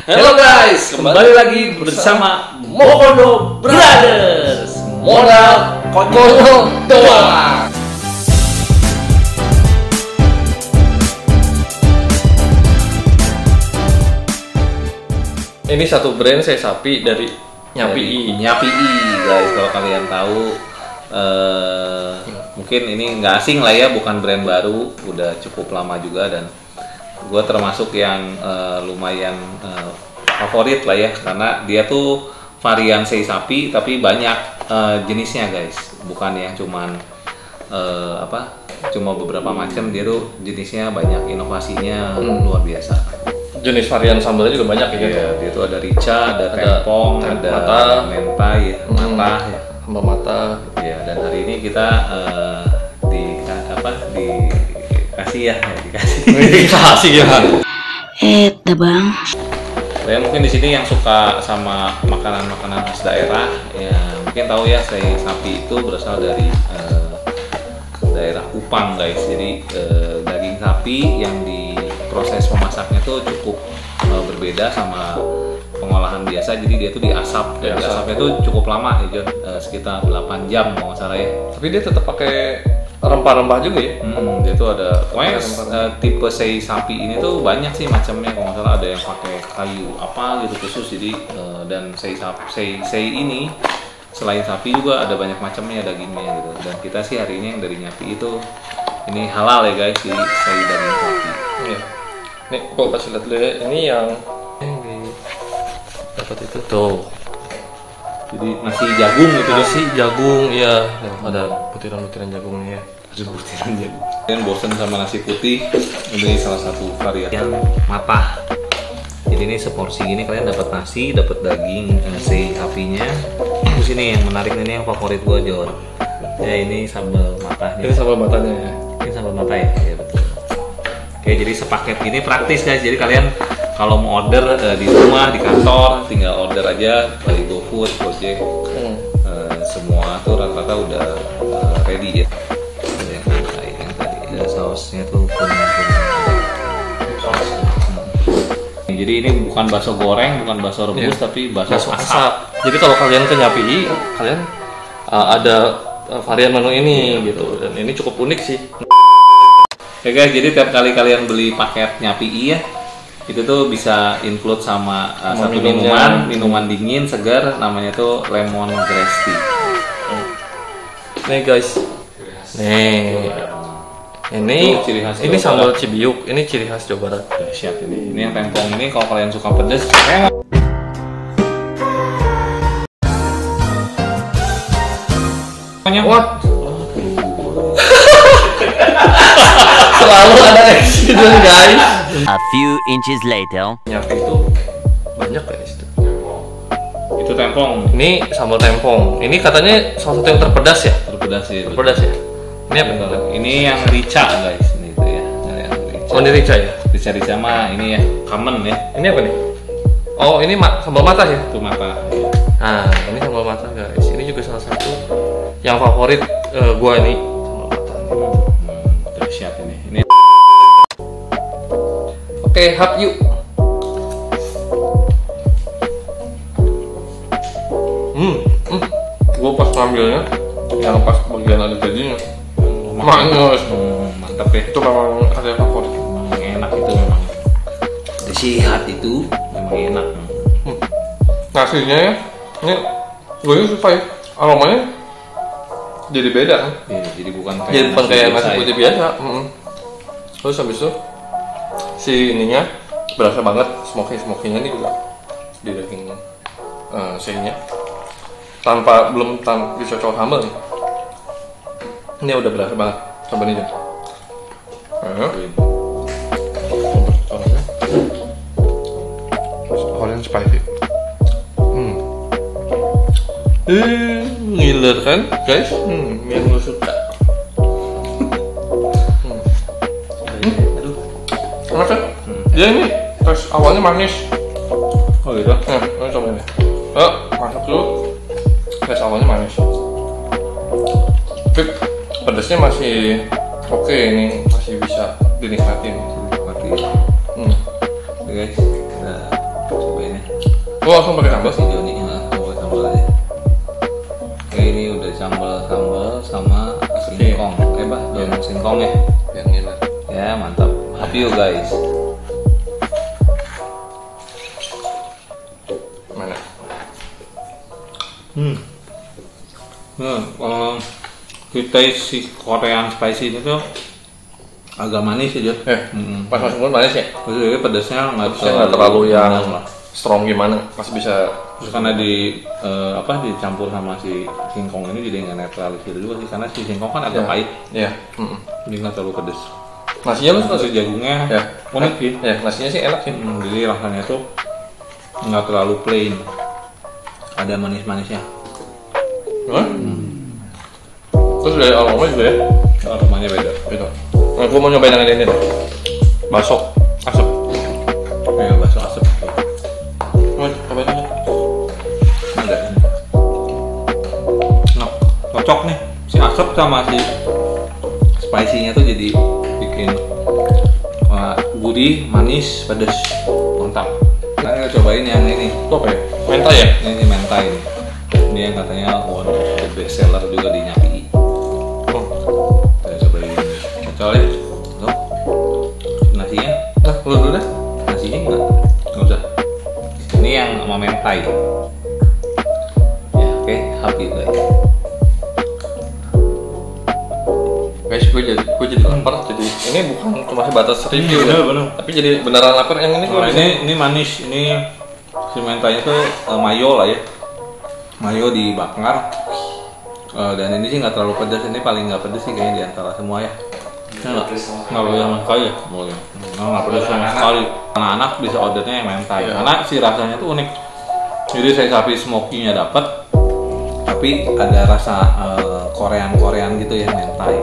Halo guys, kembali lagi bersama Mokono Brothers. Modal konyol doang. Ini satu brand saya sapi dari Nyapii guys, kalau kalian tahu mungkin ini nggak asing lah ya, bukan brand baru, udah cukup lama juga dan gue termasuk yang lumayan favorit lah ya, karena dia tuh varian sei sapi tapi banyak jenisnya guys, bukan yang cuman cuma beberapa macam, dia tuh jenisnya banyak, inovasinya luar biasa. Jenis varian sambalnya juga banyak ya. Iya, dia tuh ada rica, ada tempong, ada mentai, mata ya. Sambal mata. Ya, dan hari ini kita dikasih Dikasih ya. Bang. Saya mungkin di sini yang suka sama makanan-makanan khas daerah, ya mungkin tahu ya, sei sapi itu berasal dari daerah Kupang guys. Jadi daging sapi yang diproses memasaknya tuh cukup berbeda sama pengolahan biasa. Jadi dia tuh diasap, dan diasapnya tuh cukup lama ya, sekitar 8 jam kalau nggak salah ya. Tapi dia tetap pakai rempah-rempah juga ya. Dia tuh ada pokoknya tipe sei sapi ini tuh banyak sih macamnya, kalau nggak salah ada yang pakai kayu apa gitu khusus. Jadi dan sei ini selain sapi juga ada banyak macamnya dagingnya gitu. Dan kita sih hari ini yang dari Nyapii itu ini halal ya guys, jadi sei daging sapi. Iya. Nih kok kasih lihat dulu ya, ini yang dapat itu tuh. Jadi nasi jagung gitu, nasi jagung ya, ada butiran-butiran jagungnya. Ada butiran jagung. Kalian bosan sama nasi putih, ini salah satu varian yang matah. Jadi ini seporsi gini kalian dapat nasi, dapat daging sei sapinya. Terus ini yang menarik, ini yang favorit gua Jon. Ya ini sambal matanya. Ini sambal matanya ya. Ini sambal mata ya, ya betul. Oke, jadi sepaket ini praktis guys. Jadi kalian kalau mau order di rumah, di kantor, tinggal order aja dari GoFood, Gojek. Semua tuh rata-rata udah ready ya. Yang tadi sausnya tuh kuning-kuning. Jadi ini bukan bakso goreng, bukan bakso rebus, tapi bakso asap. Jadi kalau kalian ke Nyapii, kalian ada varian menu ini gitu, dan ini cukup unik sih. Ya guys, jadi tiap kali kalian beli paket Nyapii ya, itu tuh bisa include sama satu minuman dingin segar, namanya tuh lemon grass tea. Nih guys, nih ini sambal Cibiuk, ini ciri khas Jawa Barat. Siap ini yang tempong ini, kalau kalian suka pedas, what? Selalu ada accident guys. A few inches later. Nyapii itu banyak guys itu. Itu tempong. Ini sambal tempong. Ini katanya salah satu yang terpedas ya? Terpedas ya. Terpedas ya. Ini apa? Ini yang rica guys. Ini itu ya. Oh ini rica ya? Rica mah ini ya, common ya. Ini apa nih? Oh ini sambal mata ya? Itu mata. Nah ini sambal mata guys. Ini juga salah satu yang favorit gua ini, sambal mata. Udah siap ini. Oke, hap yuk. Gua pas ngambilnya, yang pas bagian ada gajinya, manis. Mantap ya. Itu memang ada yang favorit. Memang enak itu, memang sehat itu, memang enak. Nasinya ya, ini gue suka ya, aromanya jadi beda kan? Ya, jadi bukan kayak nasi putih biasa. Terus habis itu si ininya berasa banget, smoky-smokinya nih juga di daging sei-nya, belum dicocol sambal nih. Ini udah berasa banget, coba nih Jon. Orange spicy. Ngiler kan guys, yang lu suka. Enak kan? Dia ini tes awalnya manis. Oh gitu? Ini coba ini. Masuk dulu. Tes awalnya manis. Tapi pedasnya masih oke, ini masih bisa dinikmatin. Oke guys, kita coba Oh, langsung pakai sambal si Joni pakai sambal aja. Oke, ini udah sambal sama singkong. Daun singkong ya. Yang ngiler. Ya, mantap. Happy you guys. Mana? Kita si Korean spicy itu tuh agak manis aja. Pas masuk mulut manis ya? Jadi pedasnya nggak terlalu yang strong gimana, masih bisa. Terus karena dicampur sama si singkong ini jadi nggak netralisir juga sih, karena si singkong kan agak pahit. Iya. Jadi nggak terlalu pedas. Nasinya lu nasi jagungnya unik sih. Ya, nasinya sih enak sih. Jadi rasanya tuh nggak terlalu plain. Ada manis-manisnya. Terus dari aroma juga ya? Aromanya beda. Nah, gue mau nyobain yang ini deh. Bakso asap. Kayak bakso asap. Cobain aja. Ada. Nah, cocok nih. Si asap sama si spicy-nya tuh jadi bikin gurih, manis, pedas, mantap. Kita cobain yang ini. Itu apa ya? Mentai ya? Ini mentai. Ini yang katanya one of the best seller juga di Nyapi. Kita cobain ini. Cobain. Tuh. Nasinya. Nah, lu dulu deh. Nasinya nggak usah. Ini yang sama mentai. Ya, oke, happy guys. Guys, gue jadi lapar. Jadi ini bukan cuma sebatas review ya, bener. tapi jadi beneran lapar. Yang ini Ini manis. Ini si mentainya tuh mayo lah ya. Mayo dibakar. Dan ini sih nggak terlalu pedas. Ini paling nggak pedas sih kayaknya di antara semua ya. Nggak pedas sama sekali ya. Nggak pedas sama sekali. Anak-anak bisa ordernya yang mentai. Karena si rasanya tuh unik. Jadi saya sapi smoky-nya dapat, tapi ada rasa Korean gitu ya mentai.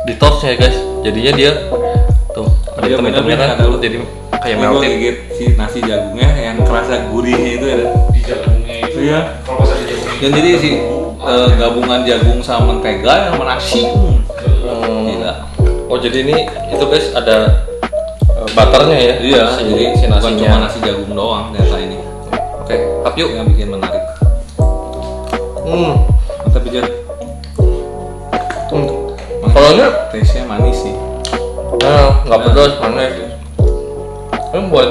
Di toast ya guys. Jadinya dia tuh ada temen-temennya kan, jadi kayak melted. Gigit si nasi jagungnya yang kerasa gurihnya itu ada. Di jagungnya itu. Iya. Kalau pas ada jagungnya. Dan jadi si gabungan jagung sama mentega sama nasi. Gila. Oh, jadi ini itu guys ada butternya ya? Iya, jadi si bukan nasinya. cuma nasi jagung doang ternyata ini. Oke, tap yuk. Yang bikin menarik. Mantap aja. Kalau ini Taste-nya manis sih. nggak pedas, manis. Ini buat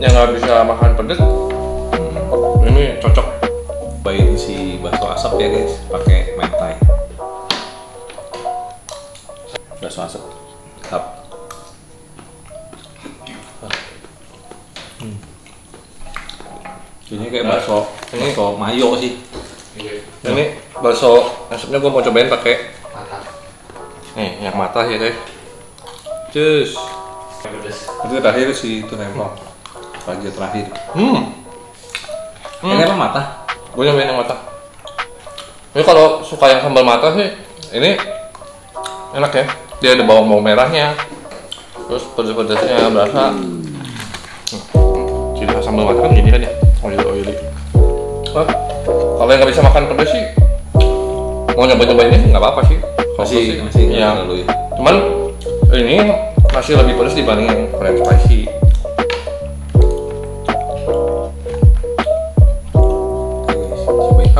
yang nggak bisa makan pedas, ini cocok. Baik si bakso asap ya guys, pakai mentai. Bakso asap. Hap. Ini kayak bakso mayo sih. Ini bakso asapnya gue mau cobain pakai nih yang mata ya guys. Cus. Itu terakhir sih itu rempong. Pagi terakhir. Ini apa mata? Gue nyobain yang mata. Ini kalau suka yang sambal mata sih, ini enak ya. Dia ada bawang merahnya, terus pedas-pedasnya berasa. Ciri khas sambal mata kan gini kan ya, oily. Kalau yang nggak bisa makan pedas sih, mau nyobain ini nggak apa-apa sih. Masih ya. terlalu ya. Cuman ini masih lebih pedas dibanding yang Korean spicy.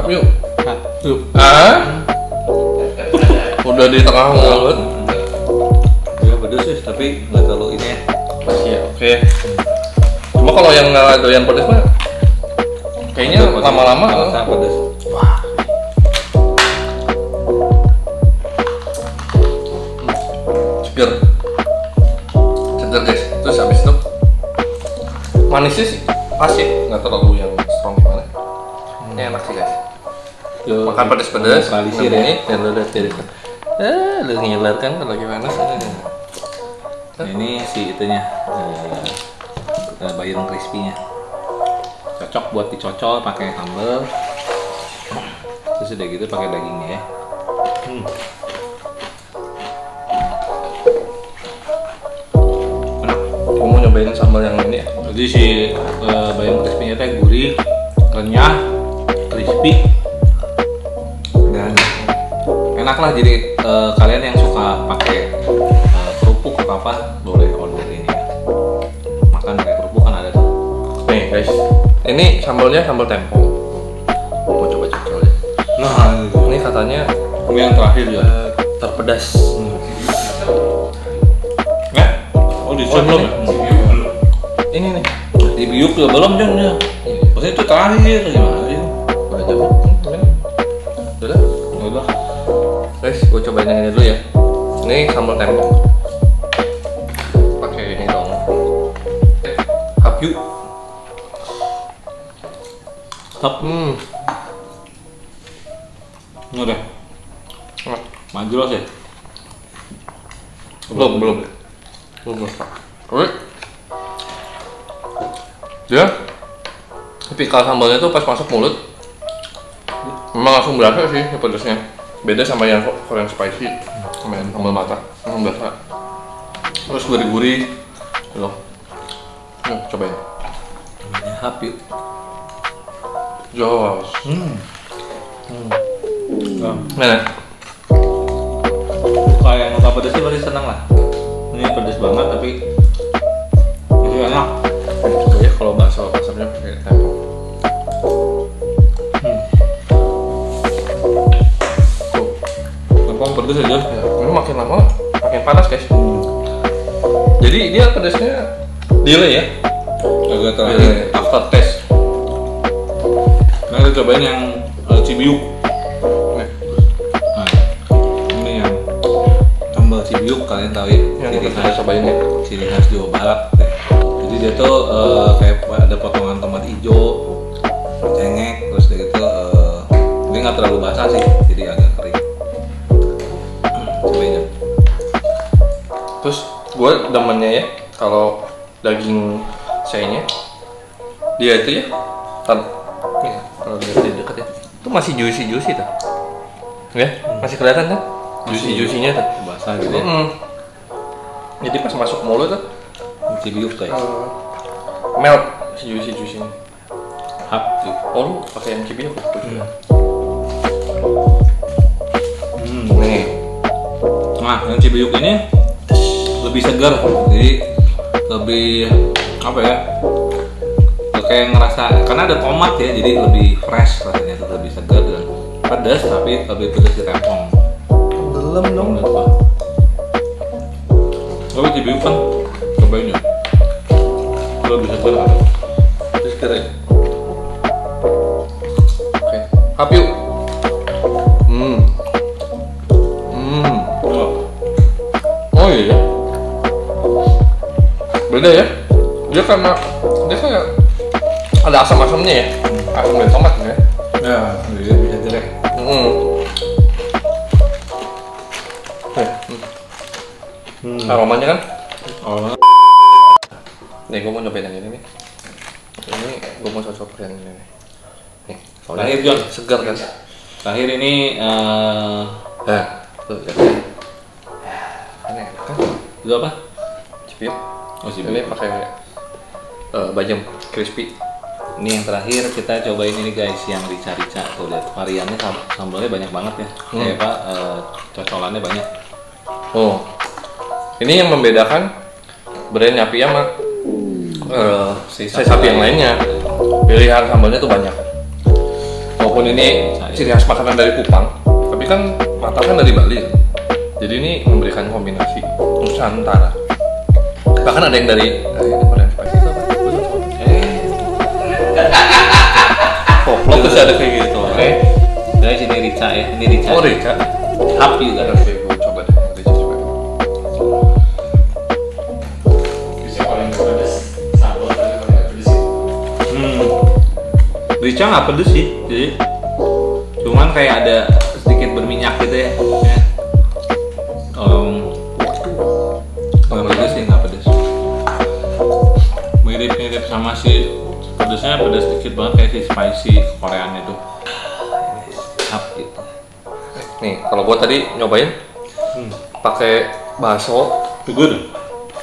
Yuk. Yuk. Udah di tengah mulut. Ya pedas sih, tapi nggak terlalu ini ya. Masih ya, oke. Cuma kalau yang nggak doyan pedas mah, kayaknya lama-lama sangat pedas. Wah. Seger guys. Terus habis itu manisnya sih pas ya, nggak terlalu yang strong gimana. Ini enak sih guys. Makan pedas-pedas, Realisir ya. ini dan lu udah jadi lu ngiler kan kalau gimana sih? Ini si itunya bayam crispy-nya. Cocok buat dicocol pakai sambal. Terus udah gitu pakai dagingnya ya. Gue mau nyobain sambal yang ini ya. Jadi si bayam crispy-nya teh gurih, renyah, crispy, dan enak lah. Jadi kalian yang suka pakai kerupuk atau apa boleh order ini ya. Makan pakai kerupuk kan ada tuh. Nih guys, Ini sambalnya sambal tempo. Mau coba cocol ya. Nah, Ini katanya ini yang terakhir ya. terpedas. Nggak? Oh, di belum ya? Ini nih. Di biuk juga belum Jon ya. Maksudnya itu terakhir gimana sih? Udah jam. Udah. Udah. Guys, gue cobain yang ini dulu ya. Ini sambal tempo. Pakai ini dong. Hapyu. Hap. Ini udah. Maju loh sih. Belum. Oke. Dia tipikal sambalnya tuh pas masuk mulut memang langsung berasa sih ya pedasnya. Beda sama yang Korean spicy, sama yang sambal mata, langsung berasa. Terus gurih-gurih, loh. Cobain. Hap yuk. Jos. Nah, Kalau yang suka pedas sih pasti senang lah. Ini pedas banget tapi itu enak. coba ya kalau bakso pasarnya pakai tempo. Tempong pedas aja. Ya, ini makin lama makin panas guys. Jadi dia pedasnya delay ya. Agak terakhir Delay. after taste. Nah, kita cobain yang cibiuk. Nih, Nah, ini yang sambal cibiuk, kalian tahu ya? yang Ciri kita khas, cobain ya. ciri khas Jawa Barat. Jadi dia tuh kayak ada potongan tomat hijau, cengek, terus dia gitu. Dia nggak terlalu basah sih, jadi agak kering. Cobain ya. Terus gue demennya ya kalau daging sayanya dia itu ya ya, kalau lihat di dekat ya itu masih juicy tuh ya, masih kelihatan kan juicy-nya tuh. Basah gitu ya. Jadi pas masuk mulut tuh Cibiuk guys. melt si juicy-nya. Hap tuh. Oh lu pakai yang cibiuk ya? Hmm. Nih Nah, yang cibiuk ini lebih segar, jadi lebih apa ya? Kayak ngerasa karena ada tomat ya, jadi lebih fresh rasanya, lebih segar dan pedas tapi lebih pedas di tempong. belum dong. Tapi cibiuk kan cobain ya. Lebih segar kan? Terus kira oke hap yuk. Oh iya, beda ya. Dia karena dia kayak ada asam-asamnya ya, asam dari tomat ya. Ya, lebih segar ya. Aromanya kan. Oh, Nih gue mau nyobain yang ini nih. Ini gue mau coba yang ini nih. Nih, Terakhir, Jon. segar kan. terakhir ini Nah, tuh ya. Aneh kan? itu apa? Cibiuk. Oh, Ini cibiuk. pakai bayam crispy. Ini yang terakhir kita cobain ini guys, yang rica-rica. Tuh lihat variannya sambalnya banyak banget ya. Kayak apa? Cocolannya banyak. Oh, ini yang membedakan brand Nyapi sama sapi yang lainnya. Pilihan sambalnya tuh banyak. Walaupun ini ciri khas makanan dari Kupang, tapi kan Mata kan dari Bali. Jadi ini memberikan kombinasi Nusantara. Bahkan ada yang dari Korean spicy itu apa? Lo bisa ada kayak gitu. Oke. Guys, ini rica ya. Ini rica. Oh, Rika. Hap juga. Oke, gue coba deh. Rika coba. Bisa paling pedas sambal tapi paling pedas. Rica nggak pedes sih, jadi cuman kayak ada sedikit berminyak gitu ya. Nggak pedes sih, nggak pedes. Mirip-mirip sama si pedesnya, pedes dikit banget kayak si spicy Korean itu. Hap gitu. Nih, kalau gua tadi nyobain pakai bakso, Good.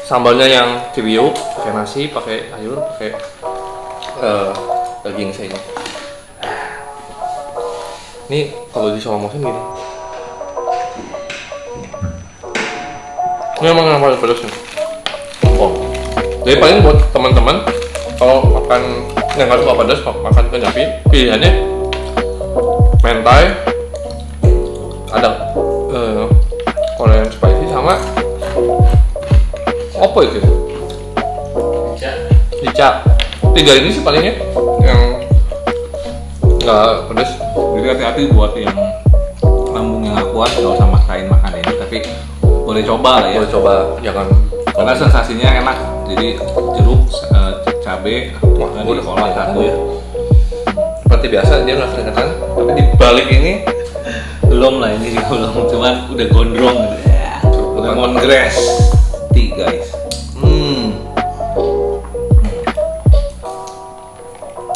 sambalnya yang cibiuk, pakai nasi, pakai sayur, pakai daging sayur. Ini kalau di Solomosan gini. Ini emang yang paling pedas nih. Oh. Jadi paling buat teman-teman kalau makan yang nggak suka pedas makan ikan nyapi pilihannya mentai, ada Korean spicy sama apa itu? Ica. 3 ini sih palingnya yang nggak pedas. Jadi hati-hati buat yang lambungnya nggak kuat, nggak usah maksain makan ini, tapi boleh coba lah ya. Boleh coba, jangan Karena sensasinya enak. Jadi jeruk, cabe, Wah, udah diolah satu ya. seperti biasa dia nggak kelihatan, tapi di balik ini Belum lah, ini juga belum, cuman udah gondrong gitu. Lemongrass tea guys.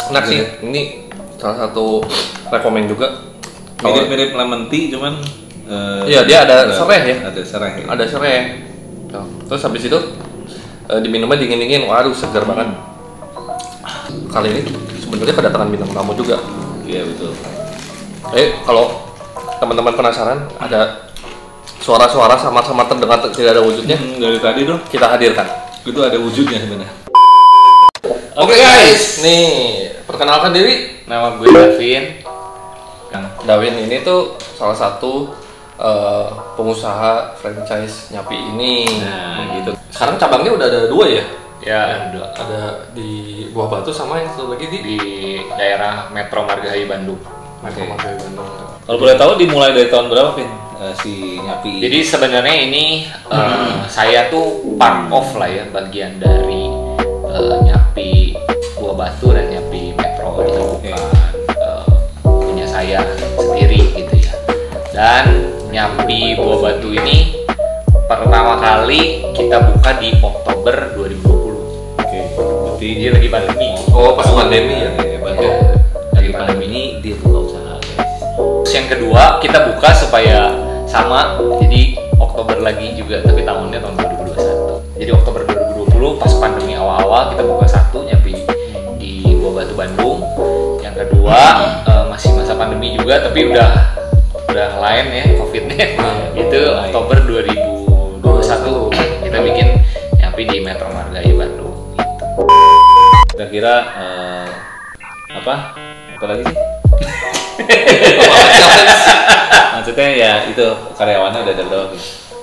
enak sih. Ini salah satu rekomen juga. Mirip-mirip lemon tea, cuman Iya, dia ada serai ya. Ada serai. Ada serai. Tuh. Terus habis itu diminumnya dingin-dingin, waduh segar banget. Kali ini sebenarnya kedatangan bintang tamu juga. Iya betul. Kalau teman-teman penasaran, ada suara-suara sama-sama terdengar tidak ada wujudnya, Dari tadi tuh kita hadirkan. itu ada wujudnya sebenarnya. Oke guys, nih perkenalkan diri. Nama gue Davin. Dawin ini tuh salah satu pengusaha franchise Nyapi ini. Nah, gitu. Sekarang cabangnya udah ada 2 ya? Ya, ada Ada di Buah Batu sama yang satu lagi Di daerah Metro Margahayu Bandung. Oke. Bandung. Kalau boleh tahu dimulai dari tahun berapa, Vin? Si Nyapi. Jadi sebenarnya ini saya tuh part of lah ya, bagian dari Nyapi Buah Batu dan Nyapi Metro itu bukan punya saya sendiri gitu ya. Dan Nyapi Buah Batu ini pertama kali kita buka di Oktober 2020. Oke. Berarti Dia lagi pandemi. Oh, pas pandemi ya? Iya, Ya, lagi pandemi ini dia buka usaha, guys. Terus yang kedua kita buka supaya sama, jadi Oktober lagi juga, tapi tahunnya tahun 2021. Jadi Oktober 2020 pas pandemi awal-awal kita buka satu Nyapi di Buah Batu Bandung. Yang kedua masih masa pandemi juga, tapi udah lain ya COVID-nya. Itu Oktober 2021 kita bikin Nyapi di Metro Margahayu Bandung. Kira-kira apa lagi sih? Maksudnya ya itu karyawannya udah ada berapa?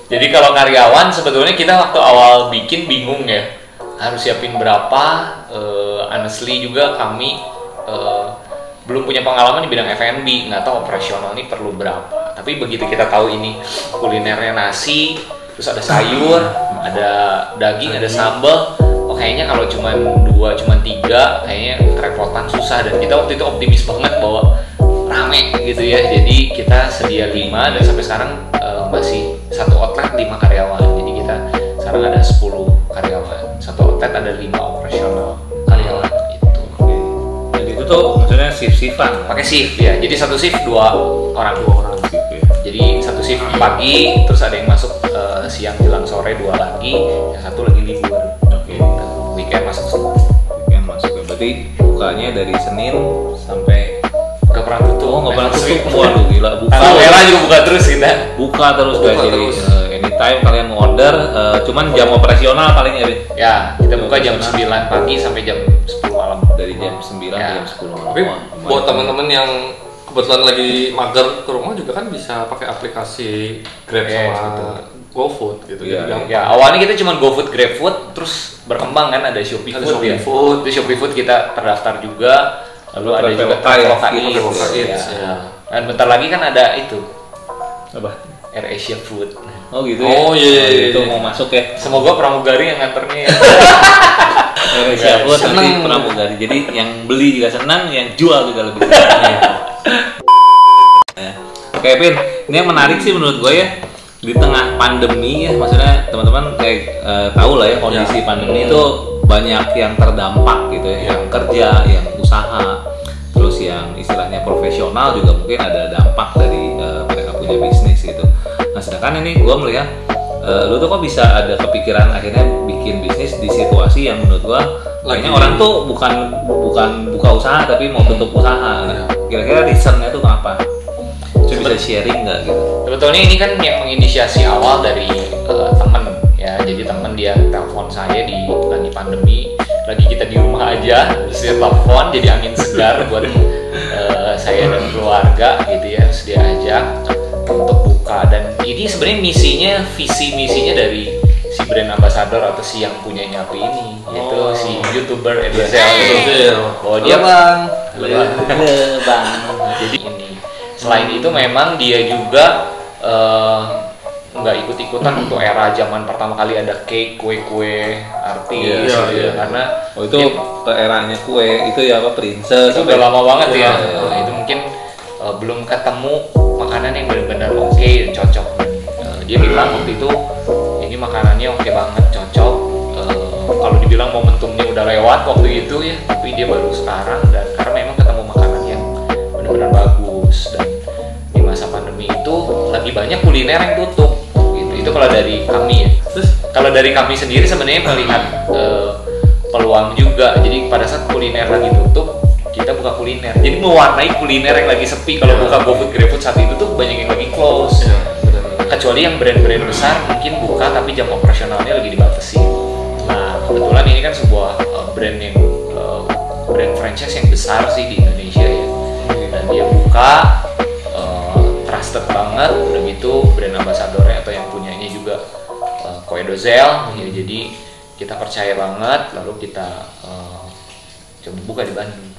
Jadi kalau karyawan sebetulnya kita waktu awal bikin bingung ya, harus siapin berapa. Honestly juga kami belum punya pengalaman di bidang F&B, nggak tahu operasional ini perlu berapa. Tapi begitu kita tahu ini kulinernya nasi, terus ada sayur, ada daging, ada sambal, kayaknya kalau cuma 2, cuma 3 kayaknya kerepotan, susah. Dan kita waktu itu optimis banget bahwa rame gitu ya, jadi kita sedia 5 dan sampai sekarang masih satu outlet 5 karyawan. Jadi kita sekarang ada 10 karyawan, satu outlet ada 5 operasional karyawan gitu. Dan itu tuh maksudnya shift-shiftan. Pakai shift ya, jadi satu shift 2 orang. Gitu ya. Jadi satu shift pagi, terus ada yang masuk siang jelang sore 2 lagi, yang satu lagi libur. Oke. Weekend masuk semua. Yang masuk ya. Berarti bukanya dari Senin sampai Gak pernah tutup. nggak pernah tutup. Waduh gila, buka. Tanggal merah juga buka terus kita. Buka terus guys. Buka Jadi terus. anytime kalian mau order, cuman jam operasional paling ya, Bin? Ya, kita buka jam 9 pagi sampai jam 10 malam. Dari jam 9 Ya. ke jam 10 malam. Tapi Wah, buat lumayan. teman-teman yang kebetulan lagi mager ke rumah juga kan bisa pakai aplikasi Grab Yes, sama betul. GoFood gitu. Iya, Jadi gampang. Ya, awalnya kita cuma GoFood, GrabFood, terus berkembang kan ada Shopee Ada Food Shopee ya. Food. Itu Shopee Food kita terdaftar juga. Lalu ada juga Traveloka ya, Traveloka Eats, Traveloka ya. Eats, ya. Dan bentar lagi kan ada itu Apa? AirAsia Food. Oh gitu Oh, ya? iya, iya, Itu iya. mau masuk ya? Semoga pramugari yang nganternya ya. Siapa nanti seneng. pramugari. Jadi yang beli juga senang, yang jual juga lebih senang. Nah, oke, Pin, ini yang menarik sih menurut gue ya, di tengah pandemi ya, maksudnya teman-teman kayak tahu lah ya kondisi pandemi itu banyak yang terdampak gitu ya, yang kerja, yang usaha, terus yang istilahnya profesional juga mungkin ada dampak dari mereka punya bisnis gitu. Nah sedangkan ini gue melihat lu tuh kok bisa ada kepikiran akhirnya bikin bisnis di situasi yang menurut gua kayaknya orang tuh bukan buka usaha tapi mau tutup usaha. Nah, kira-kira reasonnya tuh kenapa? Coba bisa sharing nggak gitu? Sebetulnya ini kan yang menginisiasi awal dari temen ya. Jadi temen dia telepon saya di lagi pandemi, lagi kita di rumah aja, terus dia telepon jadi angin segar buat saya dan keluarga gitu ya, terus dia ajak untuk buka. Dan ini sebenarnya misinya, visi misinya dari si brand ambassador atau si yang punya Nyapi ini, yaitu si YouTuber Edozel. Oh dia bang. Jadi ini selain itu memang dia juga nggak ikut-ikutan untuk era zaman pertama kali ada cake, kue-kue artis gitu. Karena itu eranya kue itu ya apa princess itu udah lama banget ya. Nah, itu mungkin belum ketemu makanan yang benar-benar oke dan cocok. Dia bilang waktu itu ini makanannya oke banget, cocok. Kalau dibilang momentumnya udah lewat waktu itu ya, tapi dia baru sekarang, dan karena memang ketemu makanan yang benar-benar bagus. Dan di masa pandemi itu lagi banyak kuliner yang tutup. Itu kalau dari kami ya. Terus kalau dari kami sendiri sebenarnya melihat peluang juga. Jadi pada saat kuliner lagi tutup, kita buka kuliner. Jadi mewarnai kuliner yang lagi sepi. Kalau buka GoFood, GrabFood saat itu tuh banyak yang lagi close. Kecuali yang brand-brand besar mungkin buka tapi jam operasionalnya lagi dibatasi. Nah kebetulan ini kan sebuah brand yang brand franchise yang besar sih di Indonesia ya. Dan dia buka trusted banget, udah gitu brand ambassadornya atau yang punyanya juga Ko Edozel ya, jadi kita percaya banget, lalu kita coba buka di Bandung.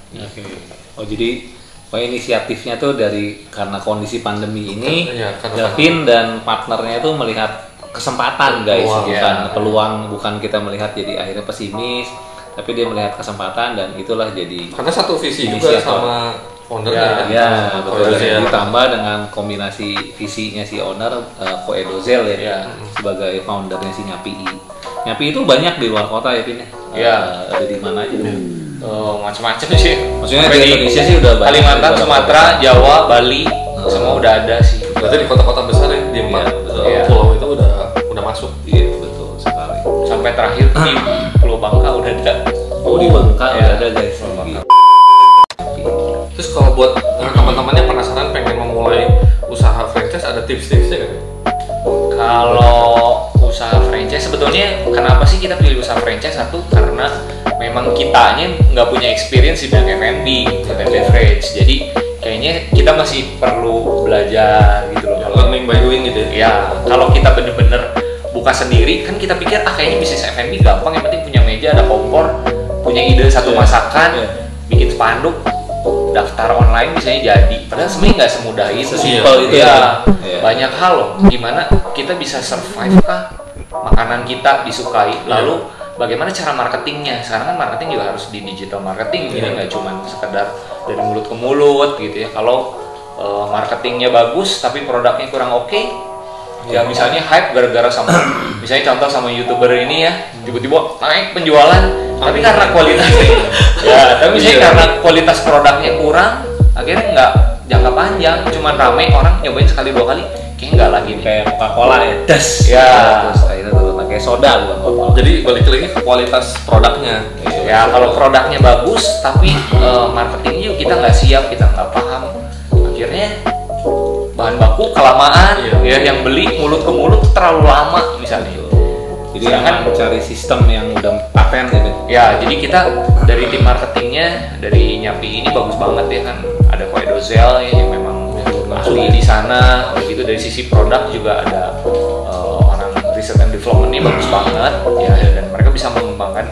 Oh jadi inisiatifnya tuh dari karena kondisi pandemi ini, Davin dan partnernya tuh melihat kesempatan guys, bukan peluang, bukan kita melihat jadi akhirnya pesimis, tapi dia melihat kesempatan dan itulah jadi karena satu visi juga sama ownernya betul. Ditambah dengan kombinasi visinya si owner Ko Edozel ya, sebagai foundernya si Nyapi. Nyapi itu banyak di luar kota ya Pin ya? Ada di mana aja tuh? Macam-macam sih. Maksudnya di Indonesia sih udah banyak. Kalimantan, Sumatera, Jawa, Bali, semua udah ada sih. Berarti di kota-kota besar ya, di 4 pulau itu udah masuk. Iya betul sekali. Sampai terakhir di Pulau Bangka udah ada. Oh di Bangka udah ada guys. Terus kalau buat teman-teman yang penasaran pengen memulai usaha franchise, ada tips-tipsnya nggak? Kalau usaha franchise sebetulnya kenapa sih kita pilih usaha franchise? Satu karena memang kitanya nggak punya experience di bidang F&B, food and beverage. Jadi kayaknya kita masih perlu belajar gitu loh. Learning by doing gitu ya? Ya, kalau kita bener-bener buka sendiri kan kita pikir kayaknya bisnis F&B gampang, yang penting punya meja, ada kompor, punya ide satu masakan, bikin spanduk, daftar online misalnya jadi. Padahal sebenarnya nggak semudah itu. Sesimpel itu ya. Banyak hal loh. Gimana kita bisa survive kah? Makanan kita disukai. Lalu bagaimana cara marketingnya? Sekarang kan marketing juga harus di digital marketing. Jadi nggak cuma sekedar dari mulut ke mulut gitu ya. Kalau marketingnya bagus tapi produknya kurang oke, ya misalnya hype gara-gara sama misalnya contoh sama YouTuber ini ya, tiba-tiba naik penjualan, tapi karena kualitasnya tapi misalnya karena kualitas produknya kurang, akhirnya nggak jangka panjang, cuman rame orang nyobain sekali dua kali, kayaknya nggak lagi nih. Kayak Coca-Cola ya, terus akhirnya turun kayak soda bukan Coca-Cola. Jadi balik lagi ke kualitas produknya. Ya kalau produknya bagus tapi marketingnya juga kita nggak siap, kita nggak paham, akhirnya bahan baku kelamaan, ya yang beli mulut ke mulut terlalu lama misalnya. Jadi kan mencari sistem yang udah paten gitu. Ya, jadi kita dari tim marketingnya dari Nyapi ini bagus banget ya kan. Ada Ko Edozel ya, yang memang ahli di sana. Begitu dari sisi produk juga ada orang research and development-nya bagus banget ya, dan mereka bisa mengembangkan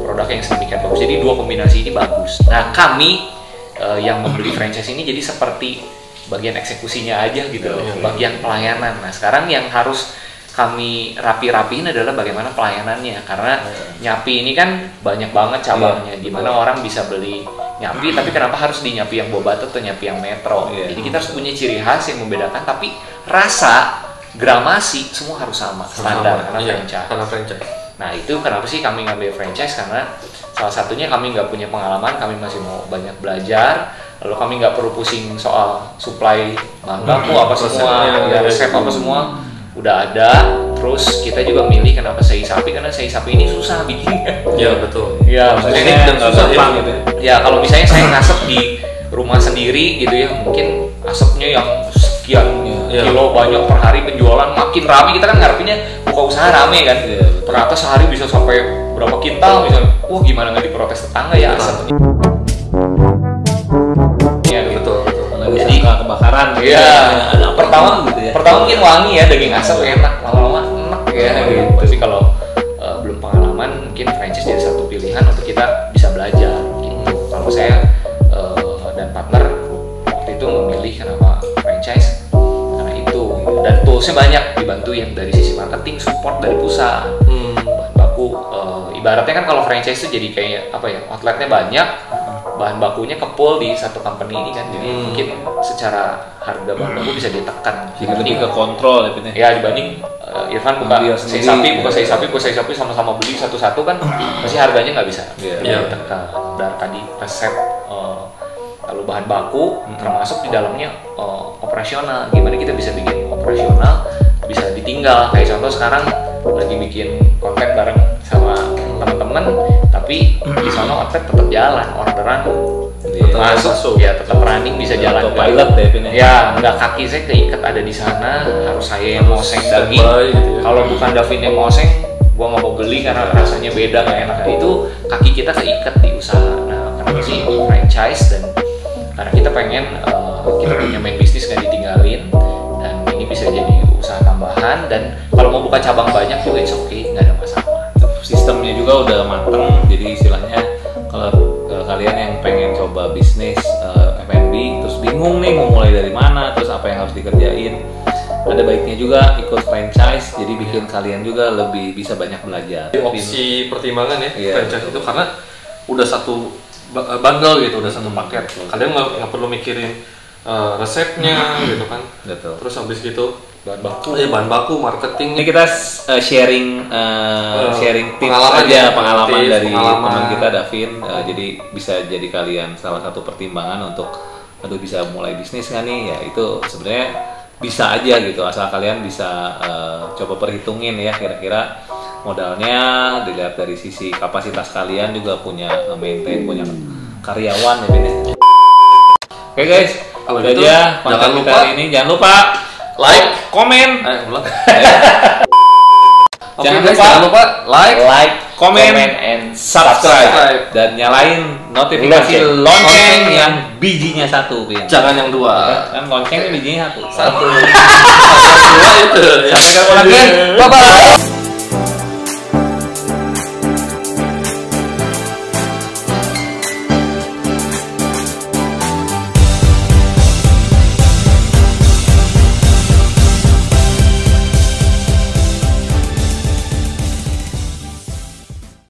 produk yang sedemikian bagus. Jadi dua kombinasi ini bagus. Nah, kami yang membeli franchise ini jadi seperti bagian eksekusinya aja gitu loh, bagian pelayanan. Nah sekarang yang harus kami rapi-rapiin adalah bagaimana pelayanannya, karena Nyapi ini kan banyak banget cabangnya, di mana orang bisa beli Nyapi, tapi kenapa harus di Nyapi yang Bobato atau Nyapi yang Metro? Jadi kita harus punya ciri khas yang membedakan, tapi rasa, gramasi semua harus sama standar karena franchise. Nah itu kenapa sih kami ngambil franchise, karena salah satunya kami nggak punya pengalaman, kami masih mau banyak belajar. Lalu kami nggak perlu pusing soal supply bahan baku apa semua, resep apa semua udah ada. Terus kita juga milih kenapa sei sapi, karena sei sapi ini susah bikinnya. Iya betul. Ya maksudnya dan susah gitu. Ya kalau misalnya saya ngasep di rumah sendiri gitu ya, mungkin asapnya yang sekian kilo banyak per hari penjualan, makin rame kita kan ngarepinnya buka usaha rame kan. Ternyata sehari bisa sampai berapa kintal misalnya. Wah gimana nggak diprotes tetangga ya asap. Ya gitu. Jadi kebakaran. Iya. Pertama mungkin wangi ya, daging asap enak, lama-lama enak ya gitu. Tapi kalau belum pengalaman mungkin franchise jadi satu pilihan untuk kita bisa belajar gitu. Kalau saya dan partner waktu itu memilih kenapa franchise karena itu, dan toolsnya banyak, dibantu yang dari sisi marketing, support dari pusat, bahan baku, ibaratnya kan kalau franchise itu jadi kayak apa ya, outletnya banyak, bahan bakunya kepul di satu company ini kan, jadi mungkin secara harga bahan baku bisa ditekan. Jadi lebih ke kontrol ya dibanding Irfan buka sei sapi sama-sama beli satu-satu kan pasti harganya nggak bisa ditekan. Dan tadi resep lalu bahan baku termasuk di dalamnya operasional, gimana kita bisa bikin operasional bisa ditinggal. Kayak contoh sekarang lagi bikin konten bareng sama teman-teman, tapi di sana outlet tetap jalan, orderan masuk ya tetap running, bisa jalan. Pilot ya nggak, kaki saya keikat ada di sana, harus saya yang moseng daging gitu ya. Kalau bukan Davin yang moseng, gua nggak mau beli karena rasanya beda, nggak enak. Itu kaki kita keikat di usaha. Nah karena sih franchise, dan karena kita pengen kita punya main bisnis nggak ditinggalin, dan ini bisa jadi usaha tambahan. Dan kalau mau buka cabang banyak juga it's okay, nggak ada masalah. Sistemnya juga udah mateng, jadi istilahnya kalau kalian yang pengen coba bisnis F&B terus bingung nih mau mulai dari mana, terus apa yang harus dikerjain, ada baiknya juga ikut franchise, jadi bikin kalian juga lebih bisa banyak belajar. Opsi pertimbangan ya franchise itu karena udah satu bundle gitu, udah satu paket. Kalian nggak perlu mikirin resepnya gitu kan. Betul. Terus habis gitu Bahan baku, bahan baku, marketing. Ini kita sharing tips pengalaman dari teman kita Davin, jadi bisa jadi kalian salah satu pertimbangan untuk bisa mulai bisnis kan nih, ya itu sebenarnya bisa aja gitu, asal kalian bisa coba perhitungin ya kira-kira modalnya, dilihat dari sisi kapasitas kalian, juga punya maintain, punya karyawan ya Ben. Oke guys, kalau gitu aja konten kita hari ini. Jangan lupa like, komen. Jangan lupa like, komen, and subscribe. Dan nyalain notifikasi lonceng yang bijinya satu, Bin. Jangan yang dua. Kan lonceng bijinya satu. Dua itu. Sampai ketemu lagi. Bye bye.